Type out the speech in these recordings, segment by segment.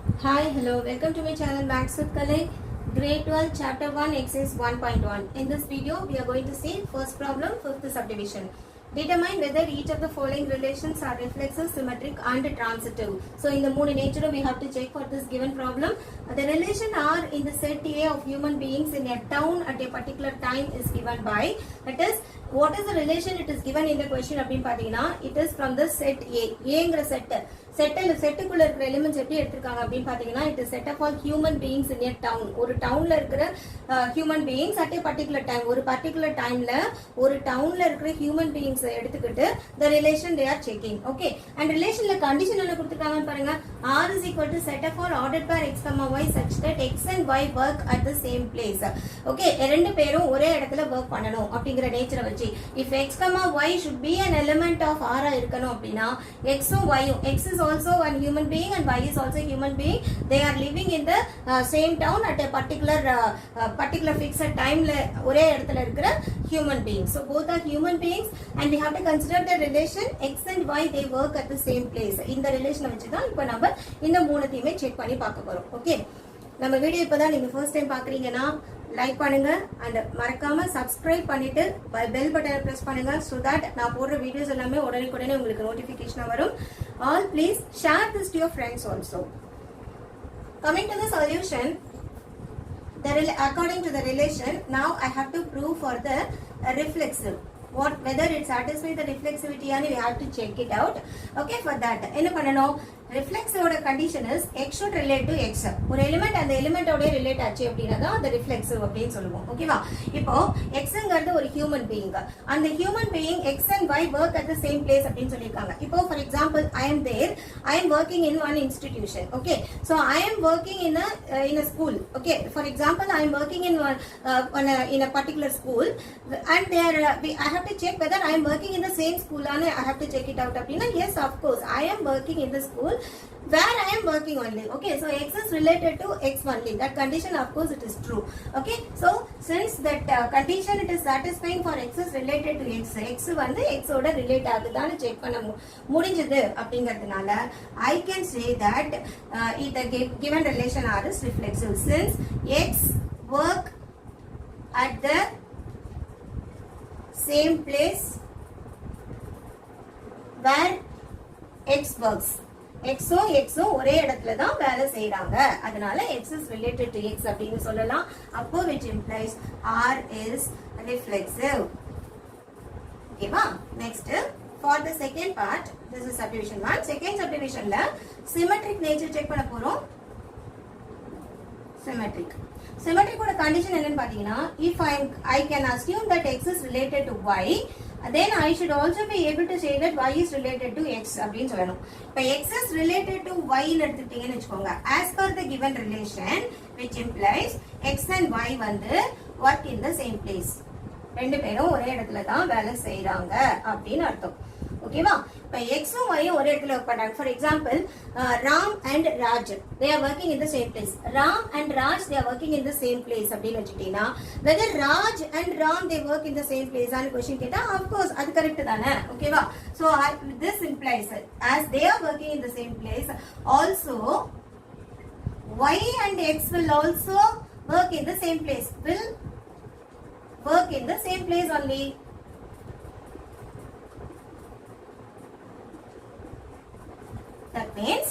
Hi, hello, welcome to my channel Max with Kalai, Grade 12, Chapter 1, Exercise 1.1. In this video, we are going to see first problem, fifth subdivision. Determine whether each of the following relations are reflexive, symmetric and transitive. So, in the mood nature, we have to check for this given problem. The relation are in the set A of human beings in a town at a particular time is given by, that is, what is the relation it is given in the question? It is from the set A. A set. செட்டுக்குள்ள இருக்கிற elements எப்படி எடுத்திருக்காங்க அப்படின்னு பாத்தீங்கன்னா it is set of all human beings in a town. ஒரு டவுன்ல இருக்கிற human beings at a particular time, ஒரு particular டைம்ல ஒரு டவுன்ல இருக்கிற ஹியூமன் பீயிங்ஸ் எடுத்துக்கிட்டு the relation they are checking. Okay, and ரிலேஷன்ல கண்டிஷன் என்ன கொடுத்துருக்காங்கன்னு பாருங்க. R is equal to set of all ordered pair x, y such that x and y work at the same place. Okay, ரெண்டு பேரும் ஒரே இடத்துல work பண்ணணும் அப்படிங்கிற நேச்சரை வச்சு if x, y should be an element of R இருக்கணும் அப்படின்னா x um y um, x is also one human being and y is also a human being. They are living in the same town at a particular fixed time ஒரே இடத்துல இருக்கிற human beings. So both are human beings and we have to consider the relation x and y, they work at the same place. இந்த ரிலேஷனை வச்சு தான் இப்போ நம்ம இந்த மூணுத்தையுமே செக் பண்ணி பார்க்க போறோம். ஓகே, நம்ம வீடியோ இப்போதான் நீங்க ஃபர்ஸ்ட் டைம் பாக்குறீங்கன்னா லைக் பண்ணுங்க அண்ட் மறக்காம சப்ஸ்கிரைப் பண்ணிட்டு பெல் பட்டனை பிரஸ் பண்ணுங்க so that நான் போடுற வீடியோஸ் எல்லாமே உடனே உங்களுக்கு நோட்டிபிகேஷன் வரும். All please share this to your friends also. Coming to the solution, according to the relation, now I have to prove for the reflexive. Whether it satisfies the reflexivity and we have to check it out. Okay, for that என்ன பண்ணணும், reflexive ஓட condition is x should relate to x. ஒரு element அந்த element ஓட relate ஆச்சு அப்படின்னா தான் அந்த reflexive அப்படின்னு சொல்லுவோம். ஓகேவா, இப்போ xங்கிறது ஒரு ஹியூமன் பீயிங், அந்த human being x and y work at the same place அப்படின்னு சொல்லியிருக்காங்க. இப்போ for example I am there, I am working in one institution. Okay, so I am working in a school. Okay, for example I am working in in a particular school and there I have to check whether I am working in the same school and I have to check it out அப்படின்னா yes of course I am working in the school where I am working only. Okay, so x is related to x only. That condition of course it is true. Okay, so since that condition it is satisfying for x is related to x, x வந்து x ஓட relate ஆகுதான்னு check பண்ண முடிஞ்சது அப்படிங்கிறதுனால I can say that the given relation R is reflexive since x work at the same place where x works. x ஒரே இடத்துல தான் வேலை செய்றாங்க, அதனால x is related to x அப்படின்னு சொல்லலாம். அப்போ which implies R is reflexive. ஓகேவா, next for the second part, this is subdivision 1. second subdivisionல symmetric nature check பண்ண போறோம். symmetric ஓட கண்டிஷன் என்னன்னு பாத்தீங்கன்னா if I can assume that x is related to y, then I should also be able to say that y is related to x அப்படின்னு சொல்லணும். இப்போ x is related to y ன்னு எடுத்துட்டீங்கன்னு வெச்சுக்கோங்க, as per the given relation which implies x and y வந்து work in the same place. ரெண்டு பேரும் ஒரே இடத்துல தான் வேலை செய்றாங்க அப்படின்னு அர்த்தம். ஓகேவா, இப்போ x உம் y ஒரே இடத்துல ஒர்க் பண்றாங்க. For example Ram and Raj they are working in the same place. Ram and Raj they are working in the same place அப்படின்னு வச்சுட்டீங்கன்னா whether Raj and Ram they work in the same place ஆன क्वेश्चन கேட்டா of course அது correct தானே. ஓகேவா, so this implies as they are working in the same place also y and x will also work in the same place, will work in the same place only. That means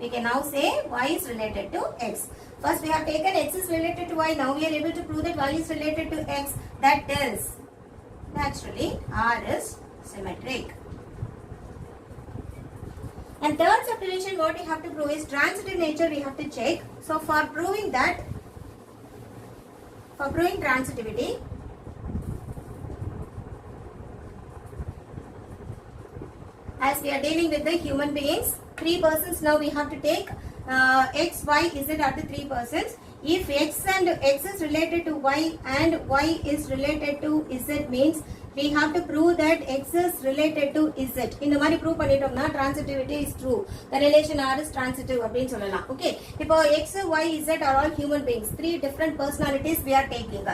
we can now say y is related to x. First we have taken x is related to y. Now we are able to prove that y is related to x. That is naturally R is symmetric. And third subdivision what we have to prove is transitive nature we have to check. So for proving transitivity, as we are dealing with the human beings, 3 persons now we have to take x, y, z are the 3 persons. If x is related to y and y is related to z means we have to prove that x is related to z. இந்த மாதிரி prove பண்ணிட்டோம்னா transitivity is true. The relation R is transitive அப்படின்னு சொல்லலாம். Okay, இப்போ x, y, z are all human beings. 3 different personalities we are taking.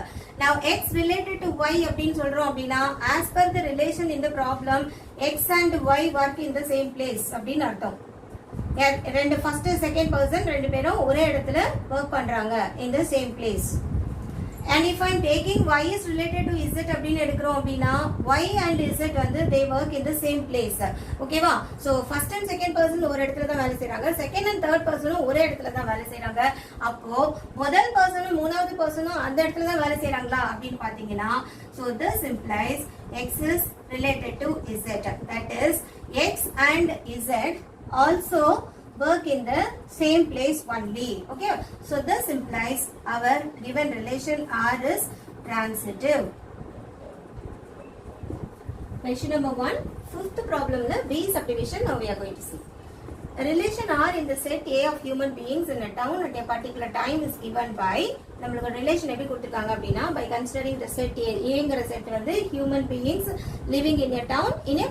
Now x related to y அப்படின்னு சொல்றோம் அப்படின்னா as per the relation in the problem x and y work in the same place அப்படின்னு அர்த்தம். ரெண்டு first second person ரெண்டு பேரும் ஒரே இடத்துல work பண்றாங்க in the same place. And if I am taking y is related to z அப்படின்னு எடுக்கிறோம் அப்படின்னா y and z வந்து they work in the same place. ஓகேவா? So first and second person ஒரு இடத்துல தான் வேலை செய்றாங்க. Second and third person ஒரே இடத்துல தான் வேலை செய்றாங்க. அப்போ முதல் பர்சனும் மூணாவது பர்சனும் அந்த இடத்துல தான் வேலை செய்றாங்களா அப்படின்னு பாத்தீங்கன்னா so this implies x is related to z. That is x and z also work in the same place only. Okay, so this implies our given relation R is transitive. Question number 1, fifth problem in B subdivision. Now we are going to see a relation R in the set A of human beings in a town at a particular time is given by நம்மளுக்கு relation எப்படி கொடுத்திருக்காங்க அப்படினா by considering the set Aங்கற set வந்து human beings living in a town in a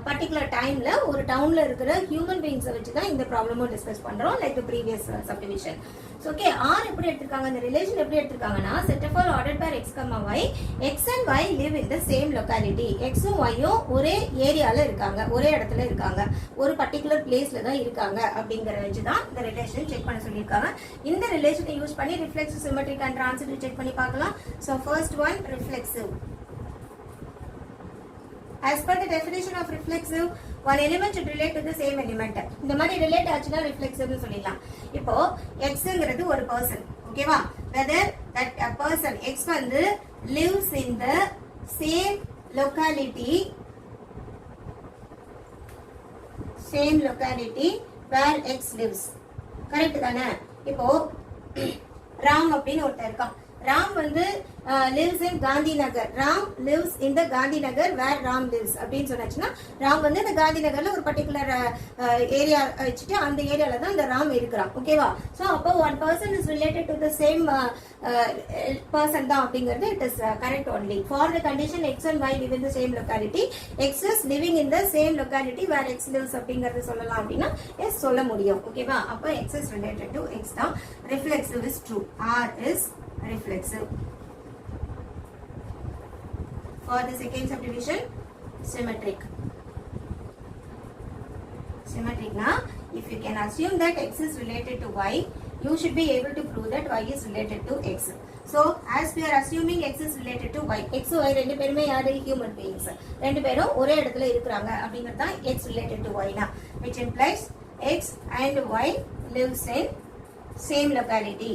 particular timeல ஒரு டவுன்ல இருக்கிற human beings வச்சு தான் இந்த ப்ராப்ளமும் டிஸ்கஸ் பண்றோம் like the previous subdivision. So okay, R எப்படி எடுத்துருக்காங்க இந்த ரிலேஷன் எப்படி எடுத்துருக்காங்கன்னா set of all ordered by x, y, x and y live in the same locality. x um y உம் ஒரே ஏரியால இருக்காங்க, ஒரே இடத்துல இருக்காங்க, ஒரு particular placeல தான் இருக்காங்க அப்படிங்கற வச்சு தான் இந்த ரிலேஷன் செக் பண்ண சொல்லிருக்காங்க. இந்த ரிலேஷனை யூஸ் பண்ணி reflexive, symmetric and transitive check பண்ணி பார்க்கலாம். So first one, reflexive. As per the definition of reflexive, one element should relate to the same element. இந்த மாதிரி relate ஆச்சுனா reflexive னு சொல்லிடலாம். இப்போ xங்கிறது ஒரு person, ஓகேவா? Whether that a person x வந்து lives in the same locality where x lives. Correct தானே? இப்போ ராம் அப்படின்னு ஒருத்தர் இருக்கான். ராம் வந்து lives in Gandhinagar. Ram lives in the Gandhinagar where Ram lives அப்படின்னு சொன்னாச்சுன்னா ராம் வந்து இந்த காந்திநகர்ல ஒரு பர்டிகுலர் ஏரியா வச்சுட்டு அந்த ஏரியால தான் இந்த ராம் இருக்கிறான். ஓகேவா? ஸோ அப்போ one person is related to the same person தான் அப்படிங்கிறது it is correct only. For the condition x and y live in the same locality, x is living in the same locality where x lives அப்படிங்கிறது சொல்லலாம் அப்படின்னா S சொல்ல முடியும். ஓகேவா? அப்போ x is related to x தான். Reflexive is true. R is reflexive. For the second subdivision, symmetric. Symmetric na, if you can assume that x is related to y, you should be able to prove that y is related to x. So as we are assuming x is related to y, x y ரெண்டு பேருமே யாரு human beings, ரெண்டு பேரும் ஒரே இடத்துல இருக்குறாங்க அப்படிங்கிறது தான் x related to y na, which implies x and y lives in same locality.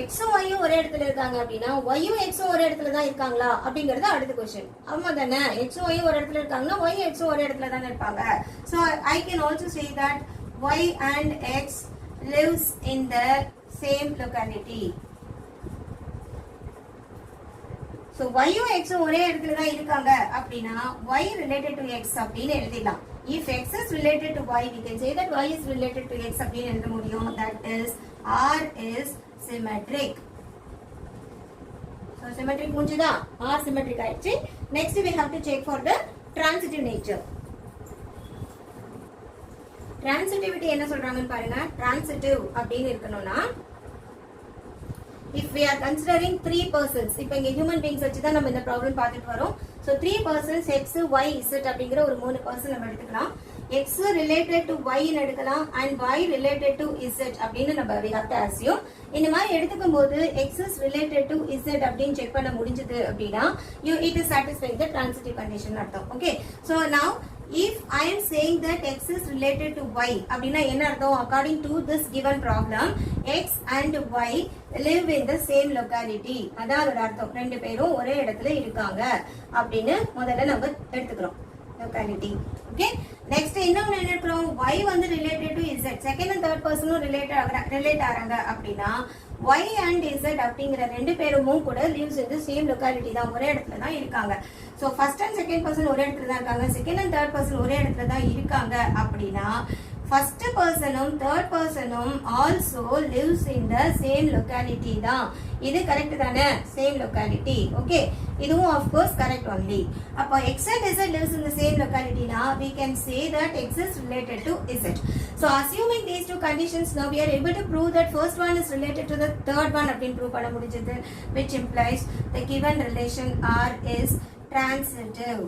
x um y உம் ஒரே இடத்துல இருக்காங்க அப்படின்னா y உம் x உம் ஒரே இடத்துல தான் இருக்காங்களா அப்படிங்கிறது அடுத்த क्वेश्चन. ஆமா தானே? x உம் y உம் ஒரு இடத்துல இருக்காங்கன்னா y உம் x உம் ஒரே இடத்துல தான இருப்பாங்க. So I can also say that y and x lives in the same locality. So y um x உம் ஒரே இடத்துல தான் இருக்காங்க அப்படின்னா y related to x அப்படின்னு எழுதிடலாம். If x is related to y, we can say that y is related to x அப்படின்னு எழுத முடியும். That is R is symmetric. So symmetric முடிஞ்சதா? R symmetric ஆயிடுச்சு. Next we have to check for the transitive nature. Transitivity என்ன சொல்றாங்கன்னு பாருங்க. Transitive அப்படின்னு இருக்கணும்னா if we are considering three persons, இப்போ இங்க human beings வச்சு தான் நம்ம இந்த ப்ராப்ளம் பார்த்துட்டு வரோம். So three persons x, y, z அப்படிங்கிற ஒரு மூணு பர்சன் நம்ம எடுத்துக்கலாம். x related to y ன்னு எடுக்கலாம் and y related to z அப்படின்னு நம்ம we have to assume. இந்த மாதிரி எடுத்துக்கும் போது x is related to z அப்படின்னு செக் பண்ண முடிஞ்சது அப்படின்னா it is satisfying the transitive condition அர்த்தம். Okay, so now if I am saying that x is related to y அப்படின்னா என்ன அர்த்தம்? According to this given problem, x and y live in the same locality. அதான் அதோட அர்த்தம். ரெண்டு பேரும் ஒரே இடத்துல இருக்காங்க அப்படின்னு முதல்ல நம்ம எடுத்துக்கிறோம் locality. Okay, next இன்னொன்னு என்ன எடுக்கிறோம்? y வந்து related to z, second and third personும் relate ஆறாங்க அப்படின்னா y and z அப்படிங்கிற ரெண்டு பேரும் கூட lives in the same locality தான், ஒரே இடத்துல தான் இருக்காங்க. So first and second person ஒரே இடத்துல தான் இருக்காங்க, second and third person ஒரே இடத்துல தான் இருக்காங்க அப்படின்னா first personும் third personும் also lives in the same locality தான். இது கரெக்ட் தானே? same locality. Okay, இதுவும் of course correct only. அப்போ x and z lives in the same locality na, we can say that x is related to z. So assuming these two conditions, now we are able to prove that first one is related to the third one அப்படினு prove பண்ண முடிஞ்சது, which implies the given relation R is transitive.